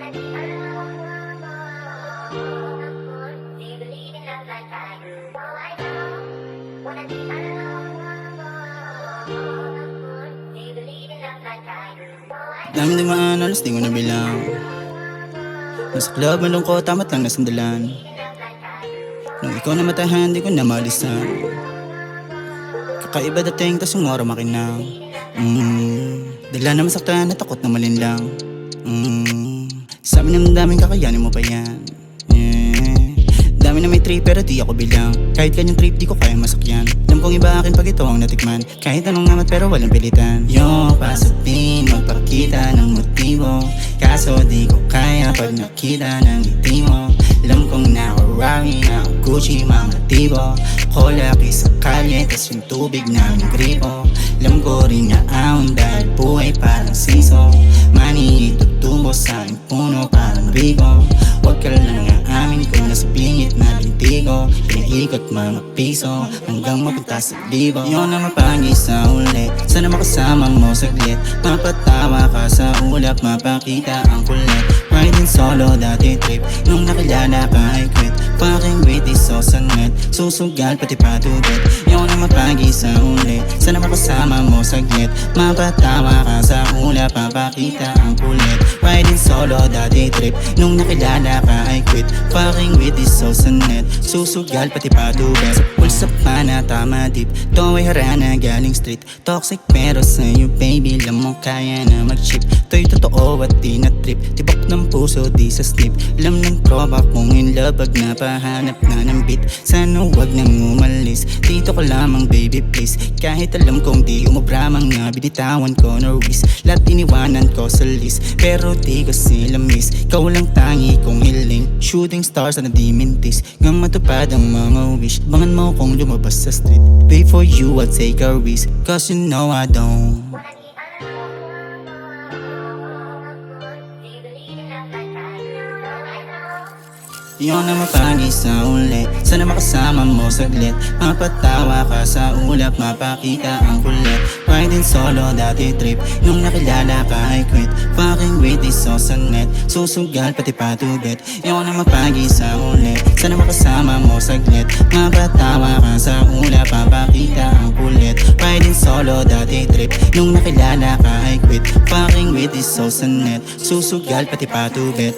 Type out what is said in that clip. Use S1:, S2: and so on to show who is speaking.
S1: Dami naman alas di ko nabilang. Nasa club malungkot tamat lang nasandalan. Nung ikaw namatahan di ko na malisan. Kakaiba dating tas yung oras makinang. Dala na masaktan at takot na malinlang. Sabi ng daming kakayanin mo pa yan. Dami na may trip pero di ako bilang. Kahit kanyang trip di ko kaya masakyan. Alam kong iba akin pag ito ang natikman. Kahit anong amat pero walang pilitan. Yung pasapin magpakita ng motibo. Kaso di ko kaya pag nakita ng ngiti mo. Alam kong nakarami na Gucci mga tibo. Kolaki sa kalye tas yung tubig namin gripo. Alam ko rin na ahon dahil buhay parang siso. Mani itutubo sa aking puno parang rigo. Huwag ka lang aamin kung nasa pingit na bintigo. Pinaikot mga piso hanggang mapunta sa libo. Yun ang mapagi sa uli. Sana makasama mo saglit. Mapatawa ka sa ulap, mapakita ang kulit. Riding solo dati trip. Nung nakilala ka ay quit. Fucking witty so sa net. Susugal pati patubit. Yun ang mapagi sa uli. Sana makasama mo saglit. Mapatawa ka sa ulap, mapakita ang kulit. Riding solo dati trip. Nung nakilala ka ay quit. Fucking witty so sa net. Susugal pati patubit. Pulsa pa na tama deep. To ay harana galing street. Toxic pero sa'yo baby alam mo kaya na mag-chip. To'y totoo at di na trip. Tibok ng puso di sa slip. Alam ng tropa kung in love pag napahanap na ng beat. Sana wag nang umalis. Dito ka lamang baby please. Kahit alam kong di umabramang nga binitawan ko no risk. Lahat iniwanan ko sa list. Pero di ko sila miss. Ikaw lang tangi kong hiling. Shooting stars na di mintis. Ngang matupad ang mga wish. Bangan mo kung lumabas sa street. Pay for you I'll take a risk. Cause you know I don't. Yun ang mapagi sa uli. Sana makasama mo saglit. Mapatawa ka sa ulap, mapakita ang kulit. Riding solo dati trip. Nung nakilala ka ay quit. Fucking witty so sa net. Susugal pati patubit. Yun ang mapagi sa uli. Sana makasama mo saglit. Mapatawa ka sa ulap, mapakita ang kulit. Riding solo dati trip. Nung nakilala ka ay quit. Fucking witty so sa net. Susugal pati patubit.